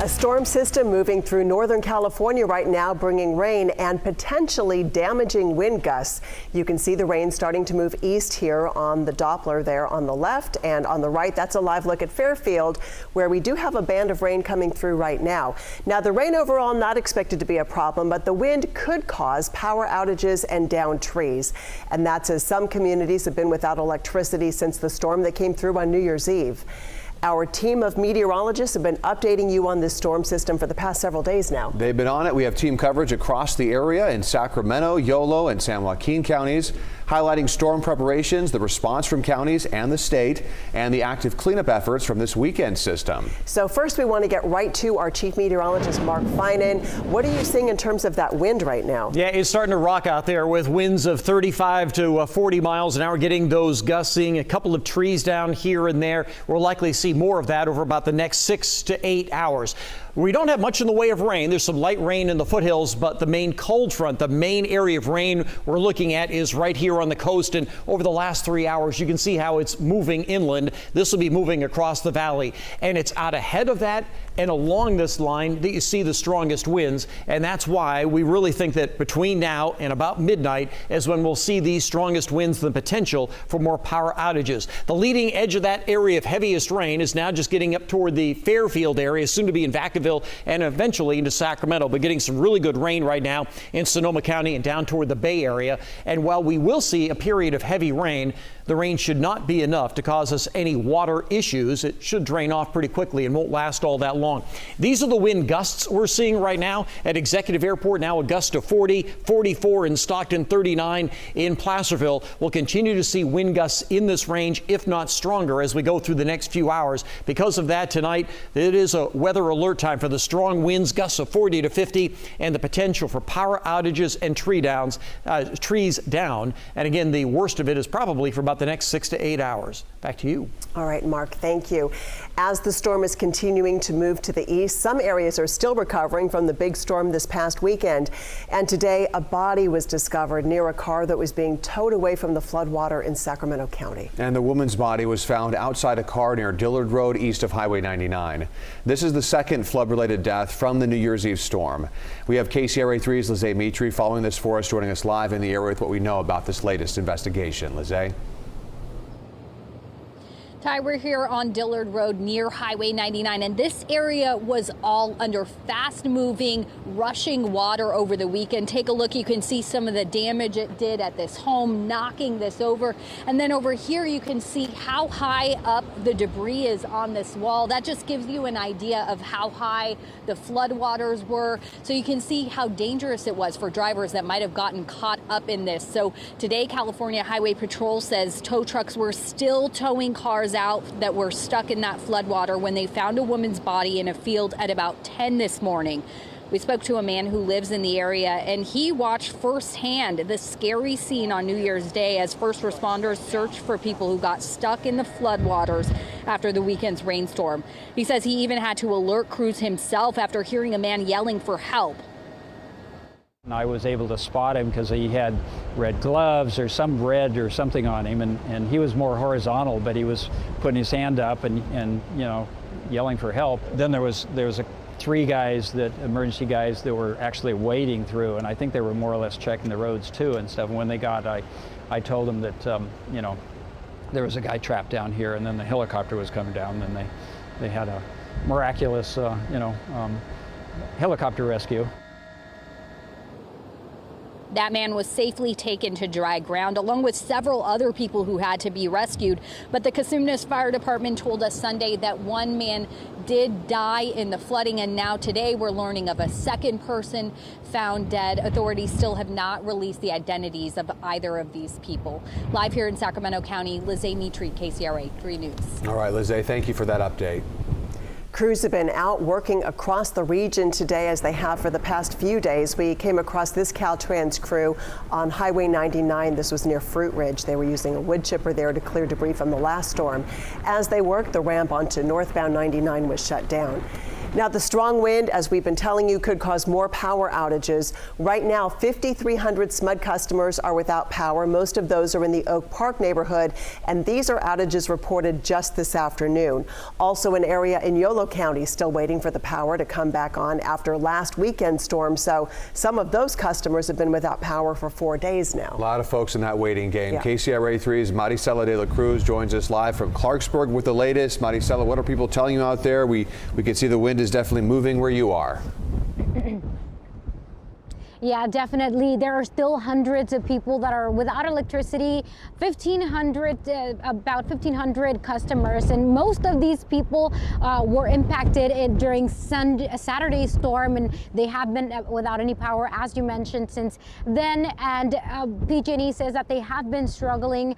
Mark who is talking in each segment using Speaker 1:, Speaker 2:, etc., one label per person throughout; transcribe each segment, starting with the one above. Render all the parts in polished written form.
Speaker 1: storm system moving through Northern California right now, bringing rain and potentially damaging wind gusts. You can see the rain starting to move east here on the Doppler there on the left, and on the right, that's a live look at Fairfield, where we do have a band of rain coming through right now. Now, the rain overall not expected to be a problem, but the wind could cause power outages and down trees. And that's as some communities have been without electricity since the storm that came through on New Year's Eve. Our team of meteorologists have been updating you on this storm system for the past several days now.
Speaker 2: They've been on it. We have team coverage across the area in Sacramento, Yolo, and San Joaquin counties, highlighting storm preparations, the response from counties and the state, and the active cleanup efforts from this weekend system. So
Speaker 1: first, we want to get right to our chief meteorologist, Mark Finan. What are you seeing in terms of that wind right now?
Speaker 3: Yeah, it's starting to rock out there with winds of 35 to 40 miles an hour, getting those gusts, seeing a couple of trees down here and there. We'll likely see more of that over about the next 6 to 8 hours. We don't have much in the way of rain. There's some light rain in the foothills, but the main cold front, the main area of rain we're looking at is right here on the coast. And over the last 3 hours, you can see how it's moving inland. This will be moving across the valley. And it's out ahead of that and along this line that you see the strongest winds. And that's why we really think that between now and about midnight is when we'll see these strongest winds, the potential for more power outages. The leading edge of that area of heaviest rain is now just getting up toward the Fairfield area, soon to be in Vacaville, and eventually into Sacramento, but getting some really good rain right now in Sonoma County and down toward the Bay Area. And while we will see a period of heavy rain, the rain should not be enough to cause us any water issues. It should drain off pretty quickly and won't last all that long. These are the wind gusts we're seeing right now at Executive Airport. Now a gust of 40, 44 in Stockton, 39 in Placerville. We'll continue to see wind gusts in this range, if not stronger, as we go through the next few hours. Because of that, tonight it is a weather alert time for the strong winds, gusts of 40 to 50, and the potential for power outages and trees down. And again, the worst of it is probably for about the next 6 to 8 hours. Back to you.
Speaker 1: All right, Mark, thank you. As the storm is continuing to move to the east, some areas are still recovering from the big storm this past weekend. And today, a body was discovered near a car that was being towed away from the floodwater in Sacramento County.
Speaker 2: And the woman's body was found outside a car near Dillard Road, east of Highway 99. This is the second flood-related death from the New Year's Eve storm. We have KCRA 3's Lizzie Mitri following this for us, joining us live in the area with what we know about this latest investigation. Lizzie?
Speaker 4: Ty, we're here on Dillard Road near Highway 99, and this area was all under fast-moving, rushing water over the weekend. Take a look. You can see some of the damage it did at this home, knocking this over. And then over here, you can see how high up the debris is on this wall. That just gives you an idea of how high the floodwaters were. So you can see how dangerous it was for drivers that might have gotten caught up in this. So today, California Highway Patrol says tow trucks were still towing cars out that were stuck in that floodwater when they found a woman's body in a field at about 10 this morning. We spoke to a man who lives in the area, and he watched firsthand the scary scene on New Year's Day as first responders searched for people who got stuck in the floodwaters after the weekend's rainstorm. He says he even had to alert crews himself after hearing a man yelling for help.
Speaker 5: I was able to spot him because he had red gloves or some red or something on him, and he was more horizontal, but he was putting his hand up and you know, yelling for help. Then there was three guys, emergency guys, that were actually wading through, and I think they were more or less checking the roads too and stuff. And when they got, I told them that you know, there was a guy trapped down here, and then the helicopter was coming down, and they had a miraculous helicopter rescue.
Speaker 4: That man was safely taken to dry ground, along with several other people who had to be rescued. But the Cosumnes Fire Department told us Sunday that one man did die in the flooding, and now today we're learning of a second person found dead. Authorities still have not released the identities of either of these people. Live here in Sacramento County, Lizzie Mitri, KCRA 3 News.
Speaker 2: All right, Lizzie, thank you for that update.
Speaker 1: Crews have been out working across the region today, as they have for the past few days. We came across this Caltrans crew on Highway 99. This was near Fruit Ridge. They were using a wood chipper there to clear debris from the last storm. As they worked, the ramp onto northbound 99 was shut down. Now, the strong wind, as we've been telling you, could cause more power outages. Right now, 5,300 SMUD customers are without power. Most of those are in the Oak Park neighborhood, and these are outages reported just this afternoon. Also, an area in Yolo County still waiting for the power to come back on after last weekend's storm. So some of those customers have been without power for 4 days now.
Speaker 2: A lot of folks in that waiting game.
Speaker 1: Yeah.
Speaker 2: KCRA 3's Maricela de la Cruz joins us live from Clarksburg with the latest. Maricela, what are people telling you out there? We can see the wind is definitely moving where you are.
Speaker 6: Yeah, definitely. There are still hundreds of people that are without electricity, about 1,500 customers. And most of these people were impacted during Saturday's storm, and they have been without any power, as you mentioned, since then. And PG&E says that they have been struggling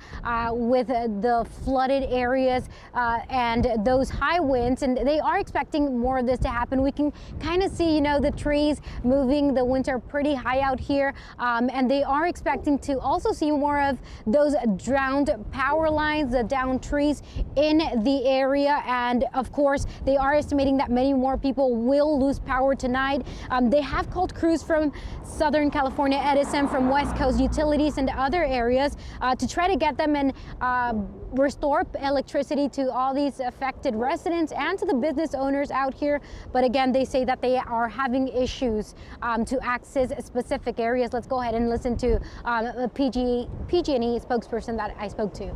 Speaker 6: with the flooded areas and those high winds, and they are expecting more of this to happen. We can kind of see, the trees moving. The winds are pretty high out here, and they are expecting to also see more of those drowned power lines, the downed trees in the area. And of course, they are estimating that many more people will lose power tonight. They have called crews from Southern California Edison, from West Coast Utilities and other areas to try to get them and restore electricity to all these affected residents and to the business owners out here. But again, they say that they are having issues to access specific areas. Let's go ahead and listen to a PG&E spokesperson that I spoke to.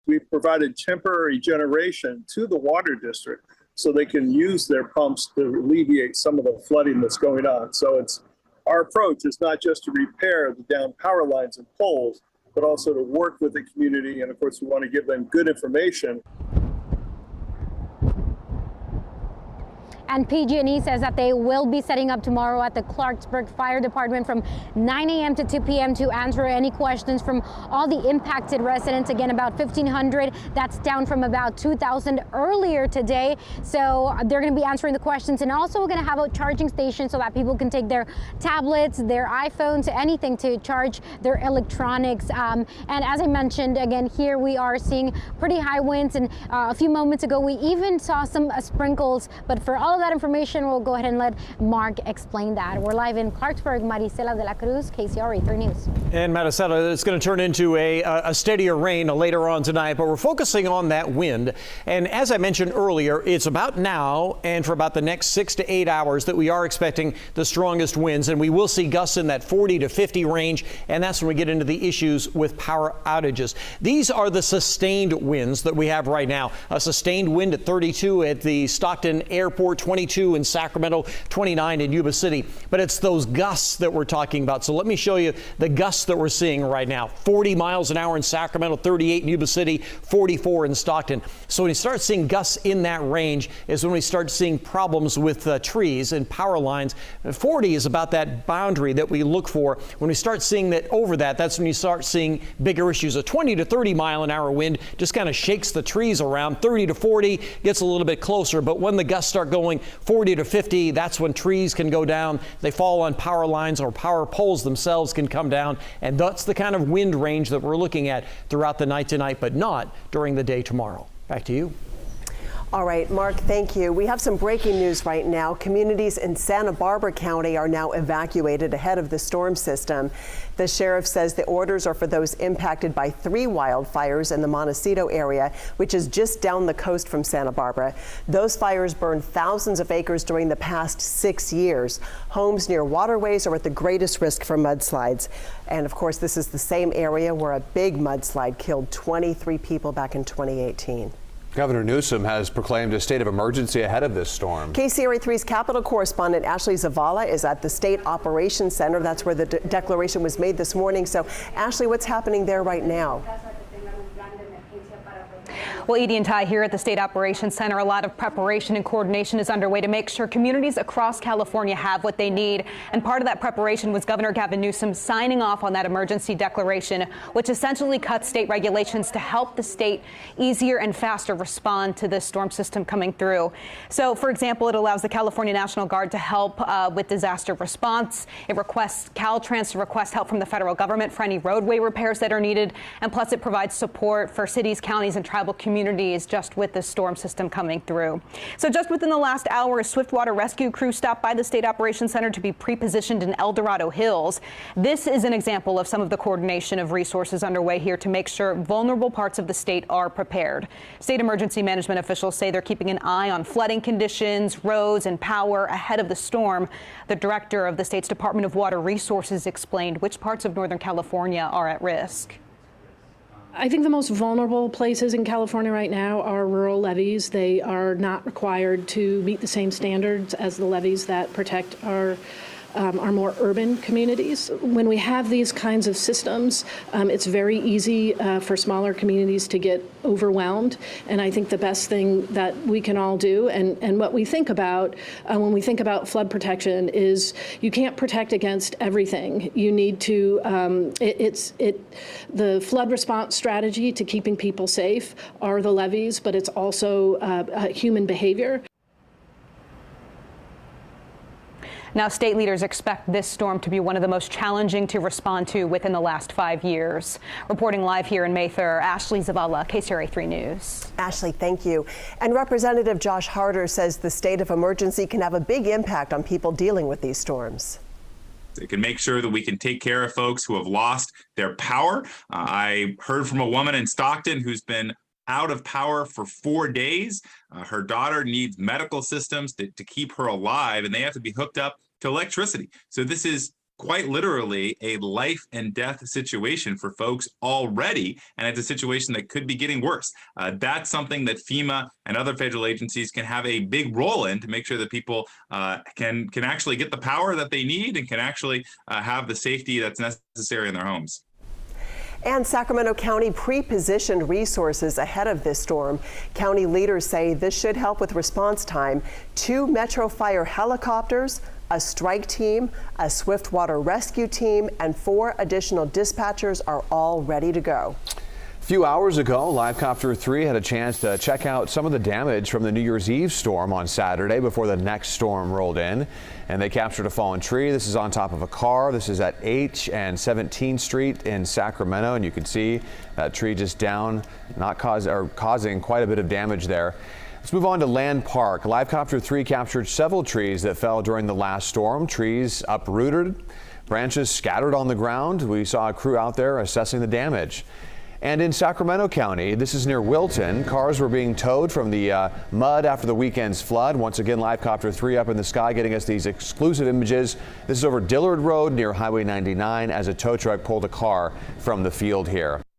Speaker 7: We've provided temporary generation to the water district so they can use their pumps to alleviate some of the flooding that's going on. So our approach is not just to repair the downed power lines and poles, but also to work with the community. And of course, we want to give them good information.
Speaker 6: And PG&E says that they will be setting up tomorrow at the Clarksburg Fire Department from 9 a.m. to 2 p.m. to answer any questions from all the impacted residents. Again, about 1,500. That's down from about 2,000 earlier today. So they're going to be answering the questions, and also we're going to have a charging station so that people can take their tablets, their iPhones, anything to charge their electronics. And as I mentioned, again, here we are seeing pretty high winds, and a few moments ago we even saw some sprinkles. But for all of that information, we'll go ahead and let Mark explain that. We're live in Clarksburg. Maricela de la Cruz, KCRA 3 News.
Speaker 3: And Maricela, it's going to turn into a steadier rain later on tonight, but we're focusing on that wind. And as I mentioned earlier, it's about now and for about the next 6 to 8 hours that we are expecting the strongest winds, and we will see gusts in that 40 to 50 range, and that's when we get into the issues with power outages. These are the sustained winds that we have right now. A sustained wind at 32 at the Stockton Airport, 22 in Sacramento, 29 in Yuba City. But it's those gusts that we're talking about. So let me show you the gusts that we're seeing right now. 40 miles an hour in Sacramento, 38 in Yuba City, 44 in Stockton. So when you start seeing gusts in that range is when we start seeing problems with trees and power lines. 40 is about that boundary that we look for. When we start seeing that over that, that's when you start seeing bigger issues. A 20 to 30 mile an hour wind just kind of shakes the trees around. 30 to 40 gets a little bit closer, but when the gusts start going 40 to 50, that's when trees can go down. They fall on power lines, or power poles themselves can come down. And that's the kind of wind range that we're looking at throughout the night tonight, but not during the day tomorrow. Back to you.
Speaker 1: All right, Mark, thank you. We have some breaking news right now. Communities in Santa Barbara County are now evacuated ahead of the storm system. The sheriff says the orders are for those impacted by 3 wildfires in the Montecito area, which is just down the coast from Santa Barbara. Those fires burned thousands of acres during the past 6 years. Homes near waterways are at the greatest risk for mudslides. And of course, this is the same area where a big mudslide killed 23 people back in 2018.
Speaker 2: Governor Newsom has proclaimed a state of emergency ahead of this storm.
Speaker 1: KCRA 3's Capitol correspondent Ashley Zavala is at the State Operations Center. That's where the declaration was made this morning. So, Ashley, what's happening there right now?
Speaker 8: Well, Edie and Ty, here at the State Operations Center, a lot of preparation and coordination is underway to make sure communities across California have what they need. And part of that preparation was Governor Gavin Newsom signing off on that emergency declaration, which essentially cuts state regulations to help the state easier and faster respond to this storm system coming through. So, for example, it allows the California National Guard to help with disaster response. It requests Caltrans to request help from the federal government for any roadway repairs that are needed. And plus, it provides support for cities, counties, and tribal communities communities just with the storm system coming through. So just within the last hour, a Swiftwater rescue crew stopped by the State Operations Center to be pre-positioned in El Dorado Hills. This is an example of some of the coordination of resources underway here to make sure vulnerable parts of the state are prepared. State emergency management officials say they're keeping an eye on flooding conditions, roads, and power ahead of the storm. The director of the state's Department of Water Resources explained which parts of Northern California are at risk.
Speaker 9: I think the most vulnerable places in California right now are rural levees. They are not required to meet the same standards as the levees that protect our more urban communities. When we have these kinds of systems, it's very easy for smaller communities to get overwhelmed. And I think the best thing that we can all do, and what we think about when we think about flood protection, is you can't protect against everything. You need to, the flood response strategy to keeping people safe are the levees, but it's also human behavior.
Speaker 8: Now, state leaders expect this storm to be one of the most challenging to respond to within the last 5 years. Reporting live here in Mather, Ashley Zavala, KCRA 3 News.
Speaker 1: Ashley, thank you. And Representative Josh Harder says the state of emergency can have a big impact on people dealing with these storms.
Speaker 10: It can make sure that we can take care of folks who have lost their power. I heard from a woman in Stockton who's been out of power for 4 days. Her daughter needs medical systems to keep her alive, and they have to be hooked up to electricity. So this is quite literally a life and death situation for folks already, and it's a situation that could be getting worse. That's something that FEMA and other federal agencies can have a big role in to make sure that people can actually get the power that they need and can actually have the safety that's necessary in their homes.
Speaker 1: And Sacramento County pre-positioned resources ahead of this storm. County leaders say this should help with response time. 2 Metro Fire helicopters, a strike team, a Swiftwater rescue team, and 4 additional dispatchers are all ready to go.
Speaker 2: A few hours ago, Livecopter 3 had a chance to check out some of the damage from the New Year's Eve storm on Saturday before the next storm rolled in. And they captured a fallen tree. This is on top of a car. This is at H and 17th Street in Sacramento. And you can see that tree just down, causing quite a bit of damage there. Let's move on to Land Park. Livecopter 3 captured several trees that fell during the last storm. Trees uprooted, branches scattered on the ground. We saw a crew out there assessing the damage. And in Sacramento County, this is near Wilton, cars were being towed from the mud after the weekend's flood. Once again, Livecopter 3 up in the sky getting us these exclusive images. This is over Dillard Road near Highway 99 as a tow truck pulled a car from the field here.